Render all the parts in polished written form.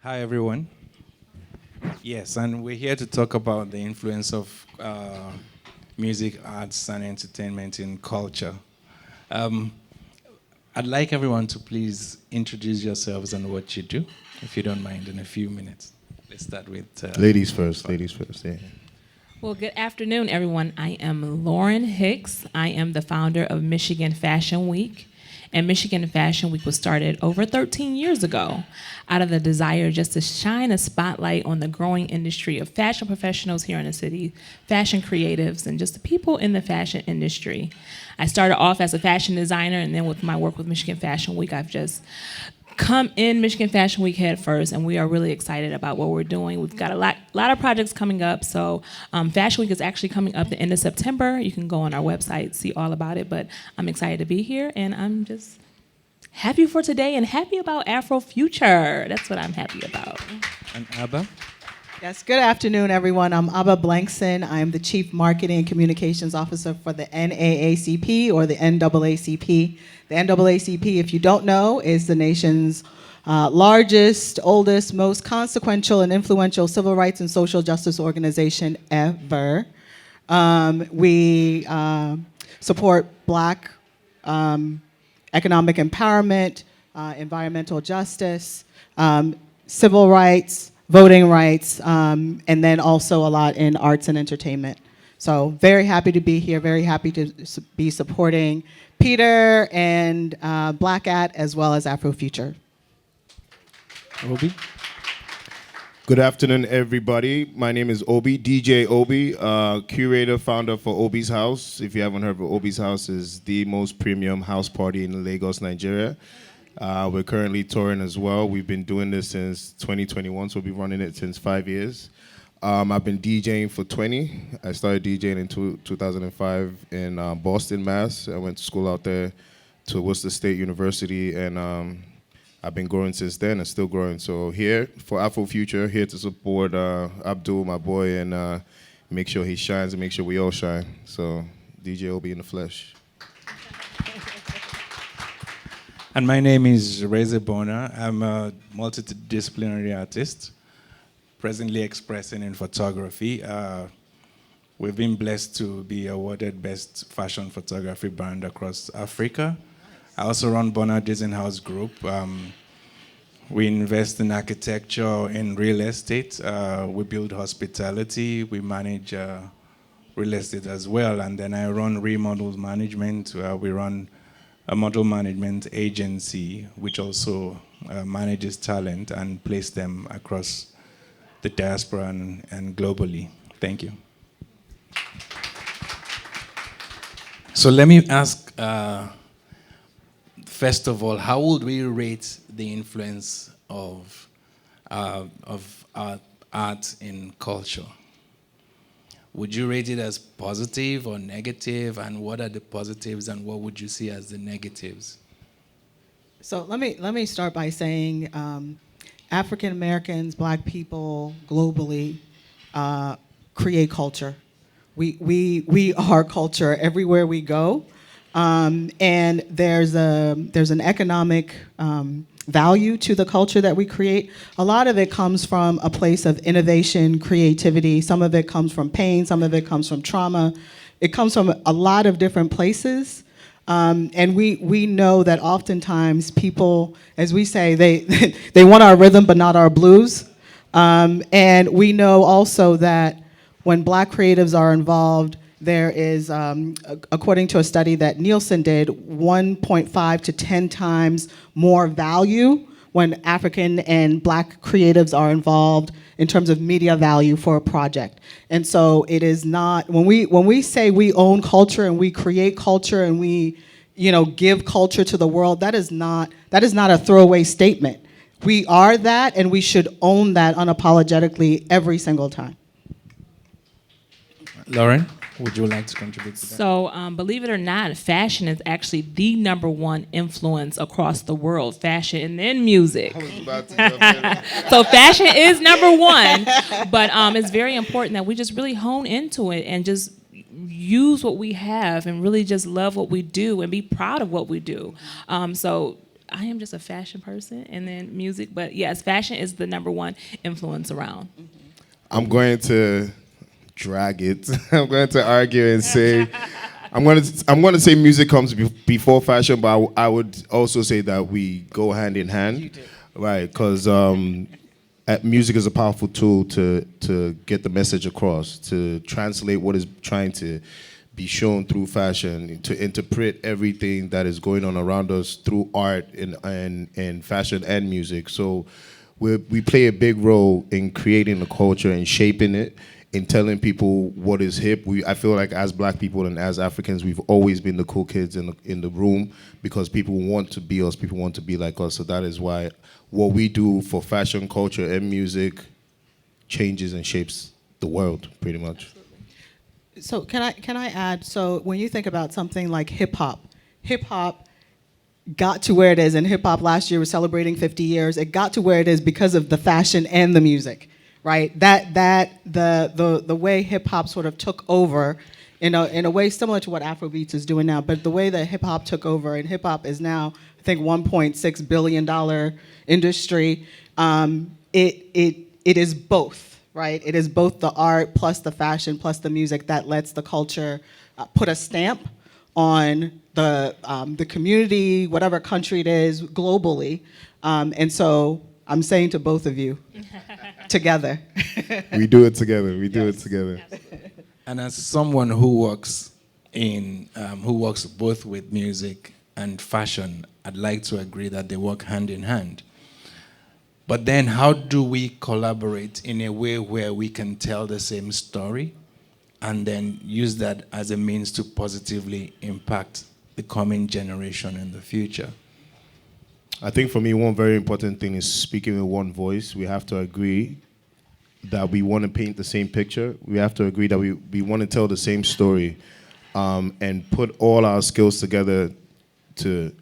Hi, everyone. Yes, and we're here to talk about the influence of music, arts, and entertainment in culture. Um, I'd like everyone to please introduce yourselves and what you do, if you don't mind, in a few minutes. Let's start with. Ladies first. Ladies first. Yeah. Well, good afternoon, everyone. I am Lauren Hicks. I am the founder of Michigan Fashion Week. And Michigan Fashion Week was started over 13 years ago out of the desire just to shine a spotlight on the growing industry of fashion professionals here in the city, fashion creatives, and just the people in the fashion industry. I started off as a fashion designer, and then with my work with Michigan Fashion Week, I've just come in Michigan Fashion Week head first, and we are really excited about what we're doing. We've got a lot of projects coming up. So Fashion Week is actually coming up the end of September. You can go on our website, see all about it. But I'm excited to be here, and I'm just happy for today and happy about Afro Future. That's what I'm happy about. And Abba? Yes, good afternoon, everyone. I'm Abba Blankson. I'm the Chief Marketing and Communications Officer for the NAACP, or the NAACP. The NAACP, if you don't know, is the nation's largest, oldest, most consequential and influential civil rights and social justice organization ever. We support Black economic empowerment, environmental justice, civil rights, voting rights, and then also a lot in arts and entertainment. So very happy to be here, very happy to be supporting Peter and Black At, as well as Afrofuture. Obi? Good afternoon, everybody. My name is Obi, DJ Obi, curator, founder for Obi's House. If you haven't heard of Obi's House, is the most premium house party in Lagos, Nigeria. We're currently touring as well. We've been doing this since 2021, so we'll be running it since 5 years. I've been DJing for 20. I started DJing in 2005 in Boston, Mass. I went to school out there to Worcester State University, and I've been growing since then and still growing. So here for Afrofuture, here to support Abdul, my boy, and make sure he shines and make sure we all shine. So DJ Obi in the flesh. And my name is Reze Bona. I'm a multidisciplinary artist, presently expressing in photography. We've been blessed to be awarded Best Fashion Photography Brand across Africa. I also run Bona Design House Group. We invest in architecture, in real estate. We build hospitality. We manage real estate as well. And then I run Remodel Management. We run a model management agency, which also manages talent and place them across the diaspora and globally. Thank you. So let me ask, first of all, how would we rate the influence of art in culture? Would you rate it as positive or negative? And what are the positives and what would you see as the negatives? So let me start by saying African Americans, Black people globally create culture. We are culture everywhere we go, and there's an economic value to the culture that we create. A lot of it comes from a place of innovation, creativity. Some of it comes from pain. Some of it comes from trauma. It comes from a lot of different places. And we know that oftentimes people, as we say, they want our rhythm but not our blues. And we know also that when Black creatives are involved, there is, according to a study that Nielsen did, 1.5 to 10 times more value when African and Black creatives are involved in terms of media value for a project. And so it is not, when we say we own culture and we create culture and we, give culture to the world, that is not a throwaway statement. We are that, and we should own that unapologetically every single time. Lauren, would you like to contribute to that? So, believe it or not, fashion is actually the #1 influence across the world. Fashion and then music. I was about to jump in. So fashion is #1, but it's very important that we just really hone into it and just use what we have and really just love what we do and be proud of what we do. So I am just a fashion person and then music. But yes, fashion is the number one influence around. I'm going to drag it. I'm going to argue and say I'm going to say music comes before fashion, but I would also say that we go hand in hand. You do. Right, because music is a powerful tool to get the message across, to translate what is trying to be shown through fashion, to interpret everything that is going on around us through art and fashion and music. So we play a big role in creating the culture and shaping it, in telling people what is hip. I feel like as Black people and as Africans, we've always been the cool kids in the room because people want to be us, people want to be like us. So that is why what we do for fashion, culture, and music changes and shapes the world, pretty much. So can I add? So when you think about something like hip hop got to where it is, and hip hop last year was celebrating 50 years. It got to where it is because of the fashion and the music, right? The way hip hop sort of took over, in a way similar to what Afrobeats is doing now. But the way that hip hop took over, and hip hop is now I think $1.6 billion industry. It is both. Right, it is both the art plus the fashion plus the music that lets the culture put a stamp on the community, whatever country it is, globally. And so I'm saying to both of you, together. We do it together. We do it together. And as someone who works both with music and fashion, I'd like to agree that they work hand in hand. But then how do we collaborate in a way where we can tell the same story and then use that as a means to positively impact the coming generation in the future? I think for me, one very important thing is speaking with one voice. We have to agree that we want to paint the same picture. We have to agree that we want to tell the same story, and put all our skills together to,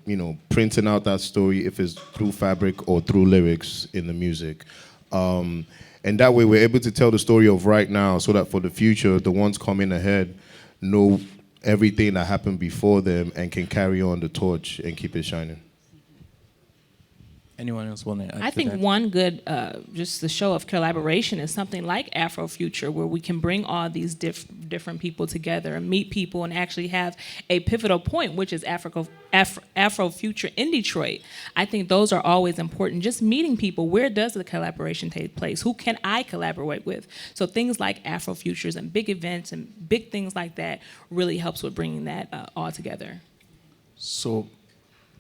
printing out that story, if it's through fabric or through lyrics in the music. And that way we're able to tell the story of right now so that for the future, the ones coming ahead know everything that happened before them and can carry on the torch and keep it shining. Anyone else want to add I to think that? one good, just the show of collaboration is something like Afrofuture, where we can bring all these different people together and meet people and actually have a pivotal point, which is Afrofuture in Detroit. I think those are always important. Just meeting people. Where does the collaboration take place? Who can I collaborate with? So things like Afrofutures and big events and big things like that really helps with bringing that all together. So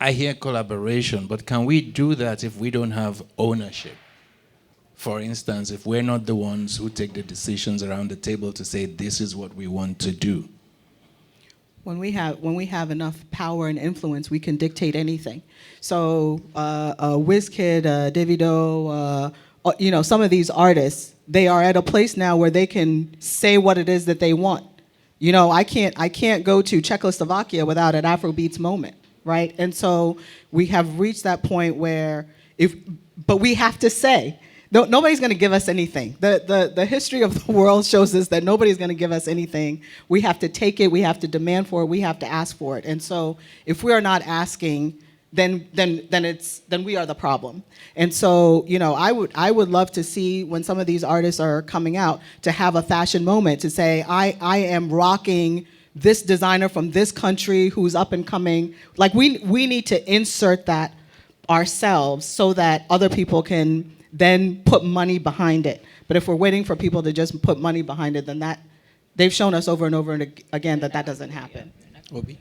I hear collaboration, but can we do that if we don't have ownership? For instance, if we're not the ones who take the decisions around the table to say, this is what we want to do. When we have enough power and influence, we can dictate anything. So Wizkid, Davido, some of these artists, they are at a place now where they can say what it is that they want. I can't go to Czechoslovakia without an Afrobeats moment. Right? And so we have reached that point where but we have to say, nobody's going to give us anything. The history of the world shows us that nobody's going to give us anything. We have to take it, we have to demand for it, we have to ask for it. And so if we are not asking, then we are the problem. And so, I would love to see when some of these artists are coming out to have a fashion moment to say, I am rocking this designer from this country who's up and coming. Like we need to insert that ourselves so that other people can then put money behind it. But if we're waiting for people to just put money behind it, then they've shown us over and over and again that doesn't happen. Obi?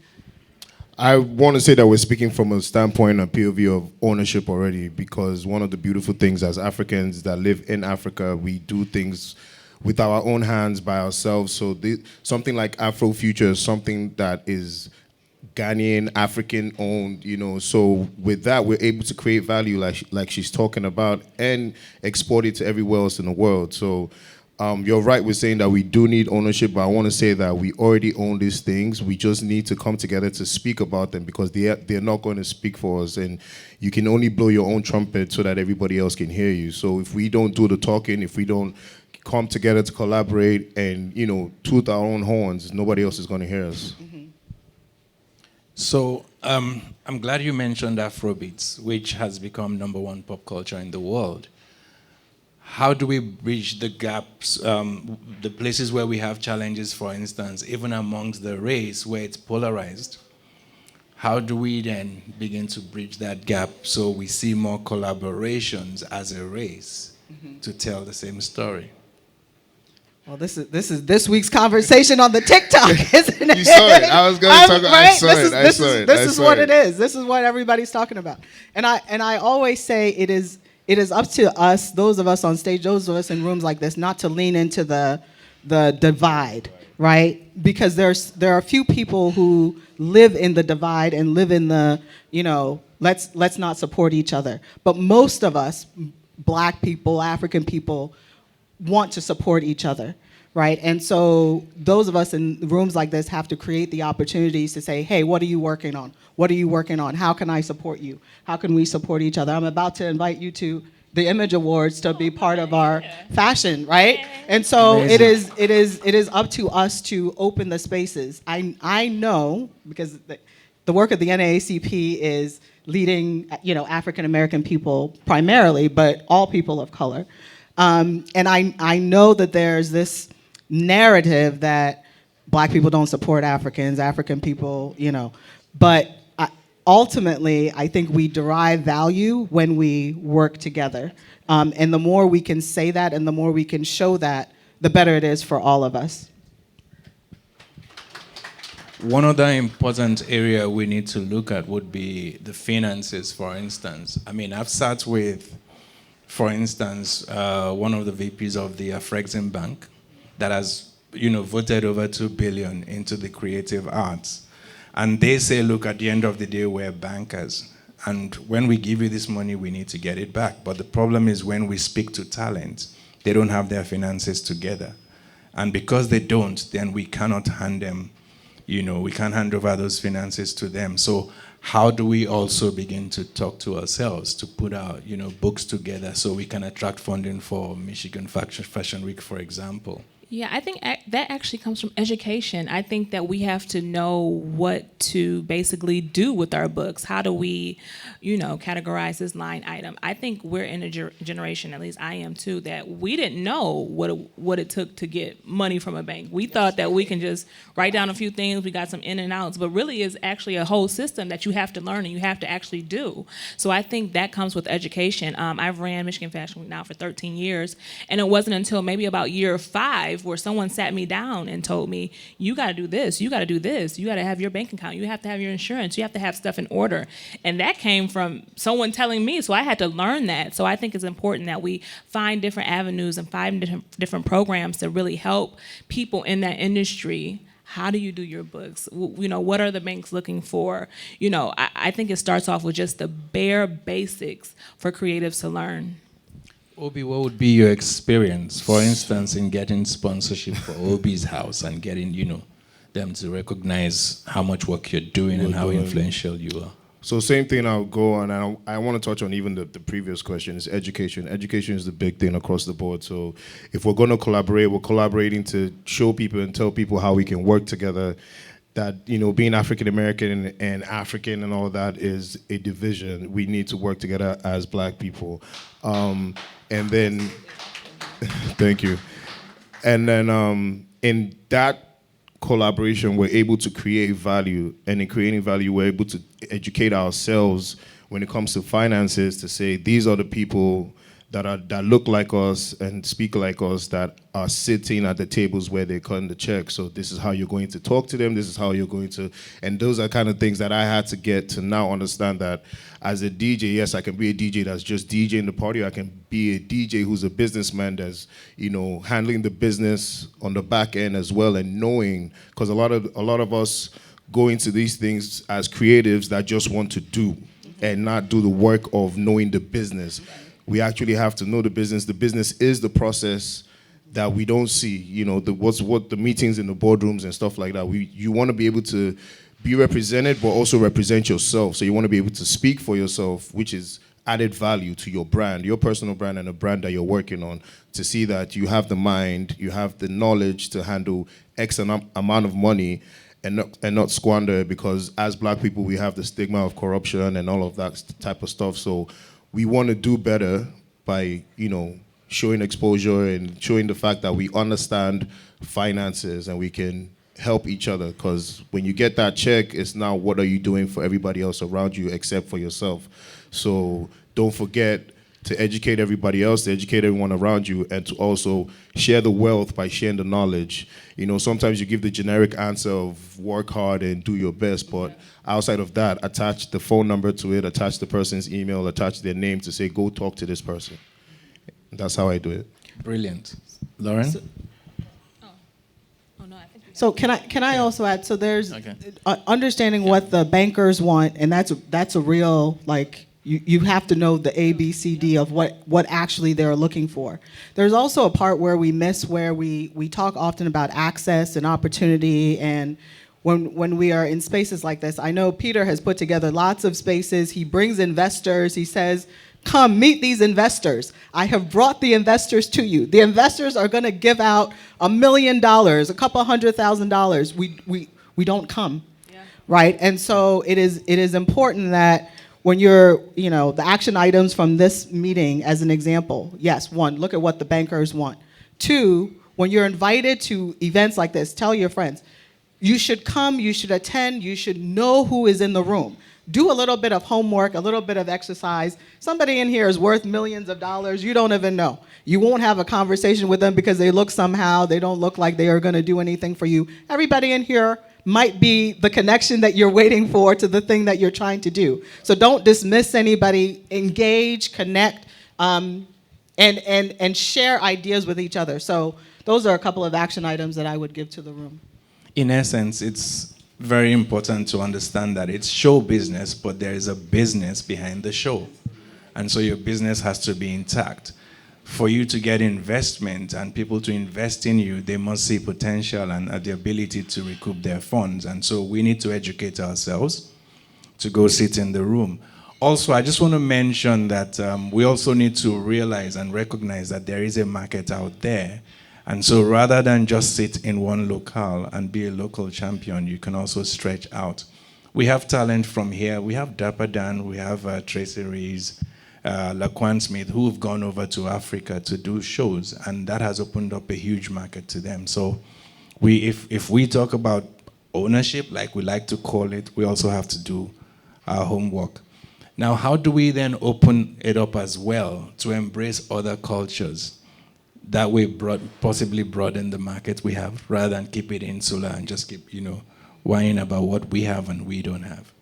I want to say that we're speaking from a standpoint, a POV of ownership already, because one of the beautiful things as Africans that live in Africa, we do things with our own hands by ourselves. So something like Afrofuture is something that is Ghanaian, African owned, So with that, we're able to create value like she's talking about and export it to everywhere else in the world. So you're right with saying that we do need ownership, but I want to say that we already own these things. We just need to come together to speak about them because they're not going to speak for us. And you can only blow your own trumpet so that everybody else can hear you. So if we don't do the talking, if we don't come together to collaborate and, toot our own horns, nobody else is going to hear us. Mm-hmm. So I'm glad you mentioned Afrobeats, which has become #1 pop culture in the world. How do we bridge the gaps, the places where we have challenges, for instance, even amongst the race where it's polarized? How do we then begin to bridge that gap so we see more collaborations as a race to tell the same story? Well, this is this week's conversation on the TikTok, isn't it? You saw it. I was going to talk. I saw it. I saw it. This is what it is. This is what everybody's talking about. And I always say it is up to us, those of us on stage, those of us in rooms like this, not to lean into the divide, right? Because there are a few people who live in the divide and live in the, let's not support each other. But most of us, Black people, African people, want to support each other, right? And so those of us in rooms like this have to create the opportunities to say, hey, what are you working on? What are you working on? How can I support you? How can we support each other? I'm about to invite you to the Image Awards to be part of our fashion, right? And so it is up to us to open the spaces. I know, because the work of the NAACP is leading, African American people primarily, but all people of color. And I know that there's this narrative that Black people don't support Africans, African people, but ultimately, I think we derive value when we work together. And the more we can say that and the more we can show that, the better it is for all of us. One other important area we need to look at would be the finances, for instance. I mean, I've sat with, for instance, one of the VPs of the Afrexim Bank that has, voted over $2 billion into the creative arts. And they say, look, at the end of the day, we're bankers. And when we give you this money, we need to get it back. But the problem is when we speak to talent, they don't have their finances together. And because they don't, then we cannot hand them, we can't hand over those finances to them. So how do we also begin to talk to ourselves to put our, books together so we can attract funding for Michigan Fashion Week, for example? Yeah, I think that actually comes from education. I think that we have to know what to basically do with our books. How do we, categorize this line item? I think we're in a generation, at least I am too, that we didn't know what it took to get money from a bank. We thought that we can just write down a few things, we got some in and outs, but really is actually a whole system that you have to learn and you have to actually do. So I think that comes with education. I've ran Michigan Fashion Week now for 13 years, and it wasn't until maybe about year 5 where someone sat me down and told me, you got to do this, you got to do this, you got to have your bank account, you have to have your insurance, you have to have stuff in order. And that came from someone telling me, so I had to learn that. So I think it's important that we find different avenues and find different programs to really help people in that industry. How do you do your books? What are the banks looking for? I think it starts off with just the bare basics for creatives to learn. Obi, what would be your experience, for instance, in getting sponsorship for Obi's house and getting, them to recognize how much work you're doing and how influential you are? So same thing I'll go on. I want to touch on even the previous question is education. Education is the big thing across the board. So if we're going to collaborate, we're collaborating to show people and tell people how we can work together. That, being African American and African and all of that is a division. We need to work together as Black people. And then, thank you. And then in that collaboration, we're able to create value. And in creating value, we're able to educate ourselves when it comes to finances to say, these are the people that look like us and speak like us that are sitting at the tables where they cut the check. So this is how you're going to talk to them. This is how you're going to, and those are kind of things that I had to get to now understand that as a DJ, yes, I can be a DJ that's just DJing the party. I can be a DJ who's a businessman that's, handling the business on the back end as well and knowing, because a lot of us go into these things as creatives that just want to do and not do the work of knowing the business. We actually have to know the business. The business is the process that we don't see. What the meetings in the boardrooms and stuff like that. You want to be able to be represented, but also represent yourself. So you want to be able to speak for yourself, which is added value to your brand, your personal brand, and the brand that you're working on. To see that you have the mind, you have the knowledge to handle X amount of money, and not squander it, because as black people we have the stigma of corruption and all of that type of stuff. So we want to do better by, showing exposure and showing the fact that we understand finances and we can help each other. Because when you get that check, it's now what are you doing for everybody else around you except for yourself. So don't forget to educate everybody else, to educate everyone around you, and to also share the wealth by sharing the knowledge. Sometimes you give the generic answer of work hard and do your best, but outside of that, attach the phone number to it, attach the person's email, attach their name to say, go talk to this person. That's how I do it. Brilliant. Lauren? So can I also add? So there's Okay. Understanding what the bankers want, and that's a real, like, you have to know the A, B, C, D of what actually they're looking for. There's also a part where we miss, where we talk often about access and opportunity, and when we are in spaces like this, I know Peter has put together lots of spaces. He brings investors. He says, come meet these investors. I have brought the investors to you. The investors are going to give out $1 million, a couple $100,000. We don't come, right? And so it is important that when you're, the action items from this meeting, as an example, yes, 1, look at what the bankers want. 2, when you're invited to events like this, tell your friends. You should come, you should attend, you should know who is in the room. Do a little bit of homework, a little bit of exercise. Somebody in here is worth millions of dollars. You don't even know. You won't have a conversation with them because they look somehow. They don't look like they are going to do anything for you. Everybody in here might be the connection that you're waiting for to the thing that you're trying to do. So don't dismiss anybody. Engage, connect, and share ideas with each other. So those are a couple of action items that I would give to the room. In essence, it's very important to understand that it's show business, but there is a business behind the show. And so your business has to be intact. For you to get investment and people to invest in you, they must see potential and the ability to recoup their funds. And so we need to educate ourselves to go sit in the room. Also, I just want to mention that we also need to realize and recognize that there is a market out there. And so rather than just sit in one locale and be a local champion, you can also stretch out. We have talent from here. We have Dapper Dan, we have Tracy Rees, Laquan Smith, who have gone over to Africa to do shows, and that has opened up a huge market to them. So if we talk about ownership, like we like to call it, we also have to do our homework. Now, how do we then open it up as well to embrace other cultures? That way possibly broaden the market we have, rather than keep it insular and just keep, whining about what we have and we don't have.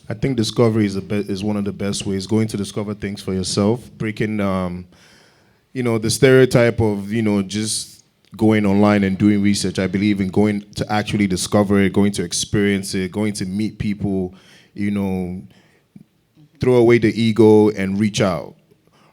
I think discovery is one of the best ways. Going to discover things for yourself, breaking, the stereotype of, just going online and doing research. I believe in going to actually discover it, going to experience it, going to meet people, throw away the ego and reach out.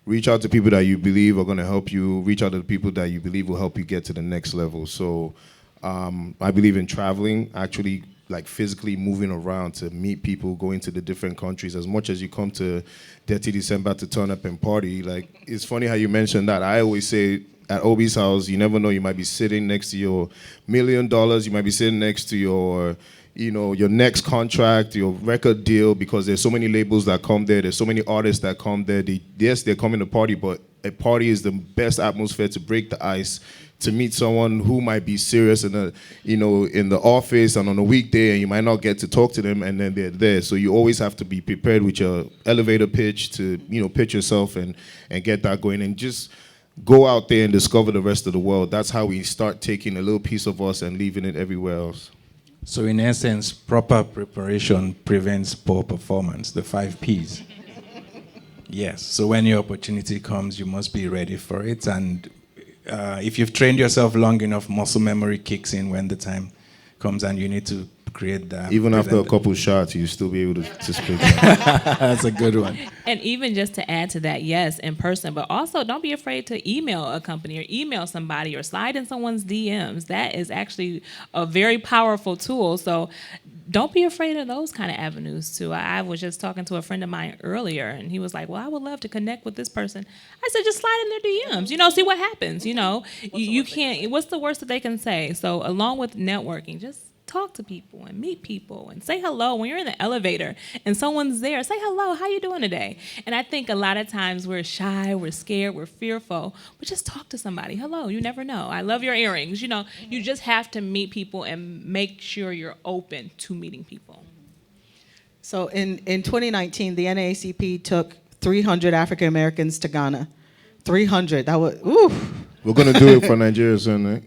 Reach out to people that you believe are going to help you. Reach out to the people that you believe will help you get to the next level. So I believe in traveling, actually, like physically moving around to meet people, going to the different countries. As much as you come to Dirty December to turn up and party, like, it's funny how you mentioned that. I always say at Obi's house, you never know, you might be sitting next to your $1 million, you might be sitting next to your next contract, your record deal, because there's so many labels that come there, there's so many artists that come there. They're coming to party, but a party is the best atmosphere to break the ice, to meet someone who might be serious in the office and on a weekday, and you might not get to talk to them, and then they're there. So you always have to be prepared with your elevator pitch to, pitch yourself and get that going, and just go out there and discover the rest of the world. That's how we start taking a little piece of us and leaving it everywhere else. So in essence, proper preparation prevents poor performance, the 5 Ps. Yes, so when your opportunity comes, you must be ready for it. And if you've trained yourself long enough, muscle memory kicks in when the time comes and you need to create that. Even after a couple shots, you still be able to speak. That's a good one. And even just to add to that, yes, in person, but also don't be afraid to email a company or email somebody or slide in someone's DMs. That is actually a very powerful tool. So don't be afraid of those kind of avenues too. I was just talking to a friend of mine earlier, and he was like, well, I would love to connect with this person. I said, just slide in their DMs, see what happens. You can't, what's the worst that they can say? So along with networking, just talk to people and meet people and say hello. When you're in the elevator and someone's there, say hello, how you doing today? And I think a lot of times we're shy, we're scared, we're fearful, but just talk to somebody. Hello, you never know. I love your earrings. You know, you just have to meet people and make sure you're open to meeting people. So in 2019, the NAACP took 300 African Americans to Ghana. 300. That was, oof. We're gonna do it for Nigeria soon, right?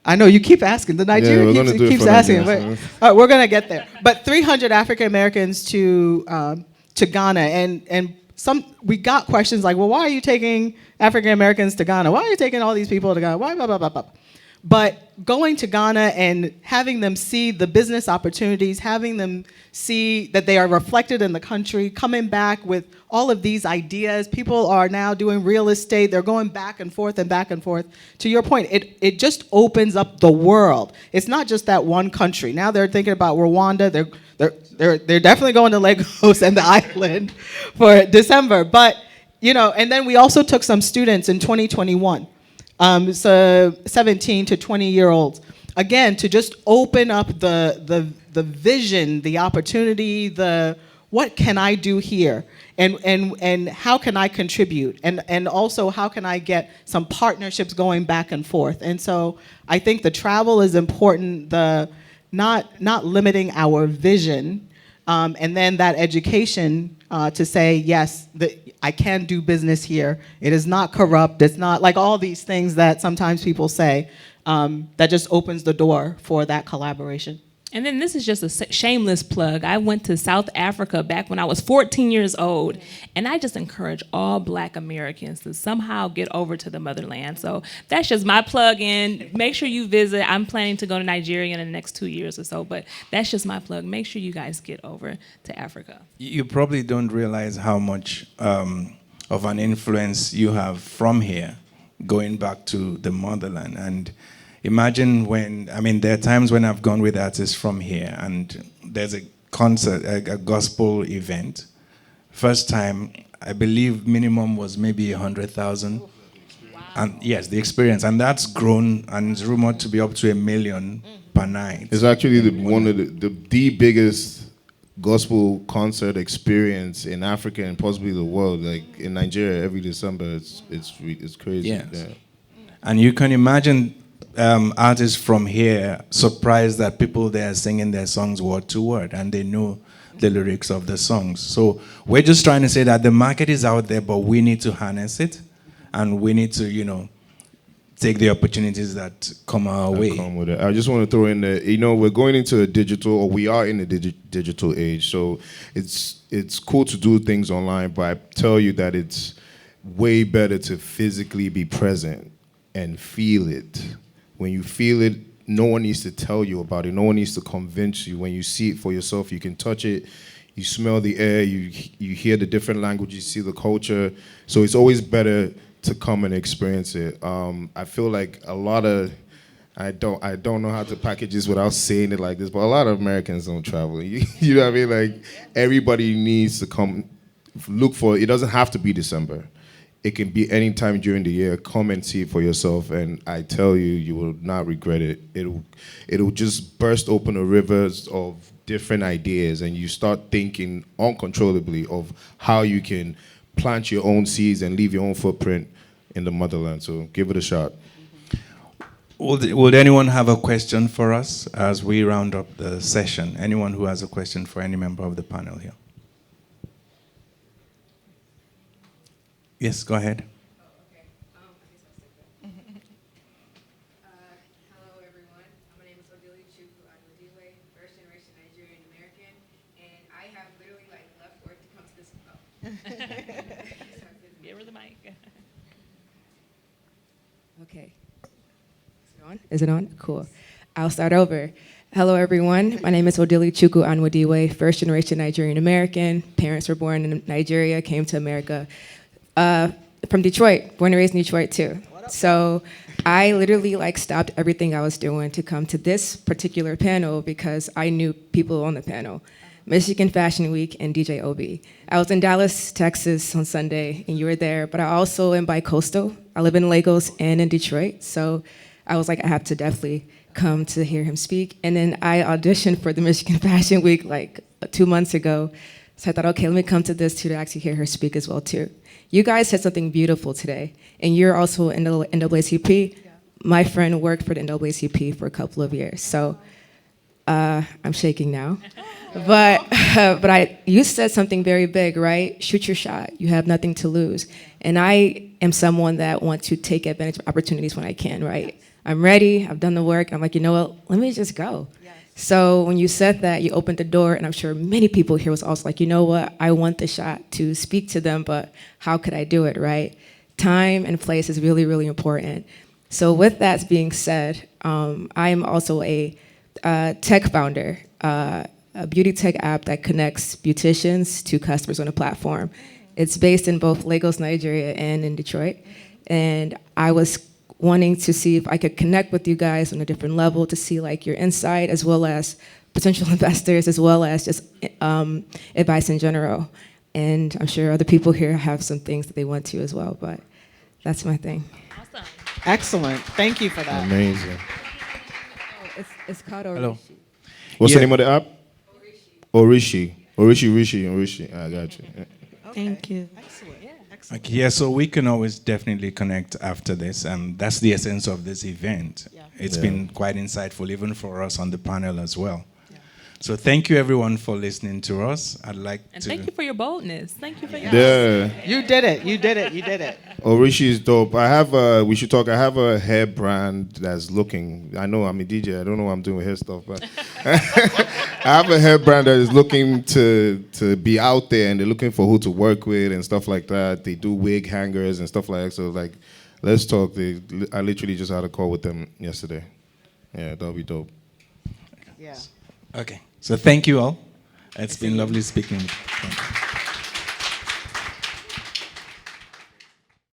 I know you keep asking. The Nigeria we're gonna do it keeps for asking. Nigeria. But, all right, we're gonna get there. But 300 African Americans to Ghana, and we got questions like, well, why are you taking African Americans to Ghana? Why are you taking all these people to Ghana? Why blah blah blah blah? But going to Ghana and having them see the business opportunities, having them see that they are reflected in the country, coming back with all of these ideas. People are now doing real estate. They're going back and forth and back and forth. To your point, it just opens up the world. It's not just that one country. Now they're thinking about Rwanda. They're definitely going to Lagos and the island for December. But, you know, and then we also took some students in 2021. So 17 to 20-year-olds, again, to just open up the vision, the opportunity, the what can I do here, and how can I contribute, and also how can I get some partnerships going back and forth. And so I think the travel is important, the not limiting our vision, and then that education to say, yes, I can do business here. It is not corrupt. It's not like all these things that sometimes people say that just opens the door for that collaboration. And then this is just a shameless plug. I went to South Africa back when I was 14 years old, and I just encourage all Black Americans to somehow get over to the motherland. So that's just my plug in. Make sure you visit. I'm planning to go to Nigeria in the next 2 years or so, but that's just my plug. Make sure you guys get over to Africa. You probably don't realize how much of an influence you have from here going back to the motherland. And imagine there are times when I've gone with artists from here and there's a concert, a gospel event. First time, I believe minimum was maybe 100,000. Wow. And yes, the experience. And that's grown and it's rumored to be up to 1 million per night. It's actually one of the biggest gospel concert experience in Africa and possibly the world. Like in Nigeria, every December, it's crazy. Yes. Yeah. And you can imagine artists from here surprised that people there are singing their songs word to word and they know the lyrics of the songs. So we're just trying to say that the market is out there, but we need to harness it and we need to, take the opportunities that come our way. Come with it. I just want to throw in that, we're going into a digital, or we are in a digital age. So it's cool to do things online, but I tell you that it's way better to physically be present and feel it. When you feel it, no one needs to tell you about it. No one needs to convince you. When you see it for yourself, you can touch it. You smell the air. You hear the different languages. You see the culture. So it's always better to come and experience it. I feel like a lot of, I don't know how to package this without saying it like this, but a lot of Americans don't travel. You know what I mean? Like everybody needs to come, look for it. It doesn't have to be December. It can be any time during the year. Come and see it for yourself, and I tell you, you will not regret it. It'll just burst open a rivers of different ideas, and you start thinking uncontrollably of how you can plant your own seeds and leave your own footprint in the motherland. So give it a shot. Would anyone have a question for us as we round up the session? Anyone who has a question for any member of the panel here? Yes, go ahead. Hello, everyone. My name is Odili Chukwu Anwadiwe, first generation Nigerian American, and I have literally left work to come to this. Give her the mic. Okay. Is it on? Cool. I'll start over. Hello, everyone. My name is Odili Chukwu Anwadiwe, first generation Nigerian American. Parents were born in Nigeria, came to America. From Detroit, born and raised in Detroit too. So I literally stopped everything I was doing to come to this particular panel because I knew people on the panel. Michigan Fashion Week and DJ Obi. I was in Dallas, Texas on Sunday, and you were there, but I also am bi-coastal. I live in Lagos and in Detroit, so I was like, I have to definitely come to hear him speak. And then I auditioned for the Michigan Fashion Week like 2 months ago. So I thought, okay, let me come to this too to actually hear her speak as well too. You guys said something beautiful today, and you're also in the NAACP. My friend worked for the NAACP for a couple of years, so I'm shaking now. But you said something very big, right? Shoot your shot. You have nothing to lose. And I am someone that wants to take advantage of opportunities when I can, right? I'm ready. I've done the work. I'm like, you know what? Let me just go. So when you said that, you opened the door, and I'm sure many people here was also like, you know what? I want the shot to speak to them, but how could I do it, right? Time and place is really, really important. So with that being said, I am also a tech founder, a beauty tech app that connects beauticians to customers on a platform. It's based in both Lagos, Nigeria, and in Detroit. And I was wanting to see if I could connect with you guys on a different level to see like your insight, as well as potential investors, as well as just advice in general. And I'm sure other people here have some things that they want to as well, but that's my thing. Awesome. Excellent. Thank you for that. Amazing. It's called Orishi. Hello. What's Yeah. the name of the app? Orishi. Orishi. I got you. Yeah. Thank you. Excellent. Excellent. Okay, yeah, so we can always definitely connect after this, and that's the essence of this event. Yeah. It's Yeah. been quite insightful, even for us on the panel as well. So thank you, everyone, for listening to us. I'd like And to... thank you for your boldness. Thank you for your Yeah. You did it. You did it. You did it. Orishi is dope. I have we should talk. I have a hair brand that's looking. I know I'm a DJ. I don't know what I'm doing with hair stuff, but I have a hair brand that is looking to be out there, and they're looking for who to work with and stuff like that. They do wig hangers and stuff like that. So like, let's talk. I literally just had a call with them yesterday. Yeah, that'll be dope. Yeah. Okay, so thank you all. It's been lovely speaking with you. Thank you.